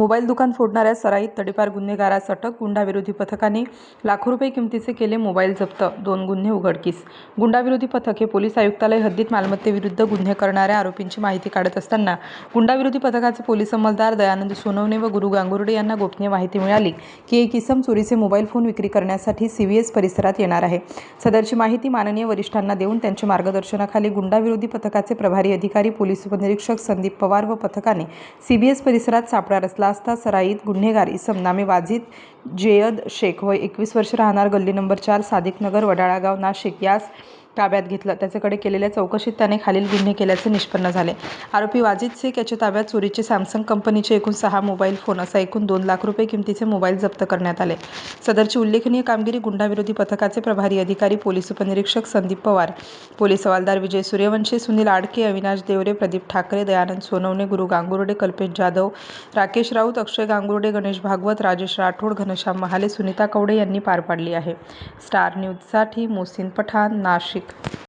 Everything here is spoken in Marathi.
मोबाईल दुकान फोडणाऱ्या सराईत तडीपार गुन्हेगारास अटक. गुंडाविरोधी पथकाने लाखो रुपये किमतीचे केले मोबाईल जप्त. 2 गुन्हे उघडकीस. गुंडाविरोधी पथक हे पोलीस आयुक्तालय हद्दीत मालमत्तेविरुद्ध गुन्हे करणाऱ्या आरोपींची माहिती काढत असताना गुंडाविरोधी पथकाचे पोलीस अंमलदार दयानंद सोनवणे व गुरु गांगुर्डे यांना गोपनीय माहिती मिळाली की एक इसम चोरीचे मोबाईल फोन विक्री करण्यासाठी CVS परिसरात येणार आहे. सदरची माहिती माननीय वरिष्ठांना देऊन त्यांच्या मार्गदर्शनाखाली गुंडाविरोधी पथकाचे प्रभारी अधिकारी पोलीस उपनिरीक्षक संदीप पवार व पथकाने CVS परिसरात सापळा रचला असता सराईत गुन्हेगार इसम नामे वाजिद जेयद शेख वय 21 वर्ष राहणार गल्ली नंबर 4 सादिक नगर वडाळा गाव नाशिक यास ताब्यात घेतलं. त्याच्याकडे केलेल्या चौकशीत त्याने खालील गुन्हे केल्याचे निष्पन्न झाले. आरोपी वाजिद शेख याच्या ताब्यात चोरीचे सॅमसंग कंपनीचे एकूण 6 मोबाईल फोन असा एकूण 2 लाख रुपये किमतीचे मोबाईल जप्त करण्यात आले. सदरची उल्लेखनीय कामगिरी गुंडाविरोधी पथकाचे प्रभारी अधिकारी पोलीस उपनिरीक्षक संदीप पवार, पोलीस हवालदार विजय सूर्यवंशी, सुनील आडके, अविनाश देवरे, प्रदीप ठाकरे, दयानंद सोनवणे, गुरु गांगुर्डे, कल्पेश जाधव, राकेश राऊत, अक्षय गांगुर्डे, गणेश भागवत, राजेश राठोड, घनश्याम महाले, सुनीता कवडे यांनी पार पाडली आहे. स्टार न्यूजसाठी मोहसिन पठाण, नाशिक.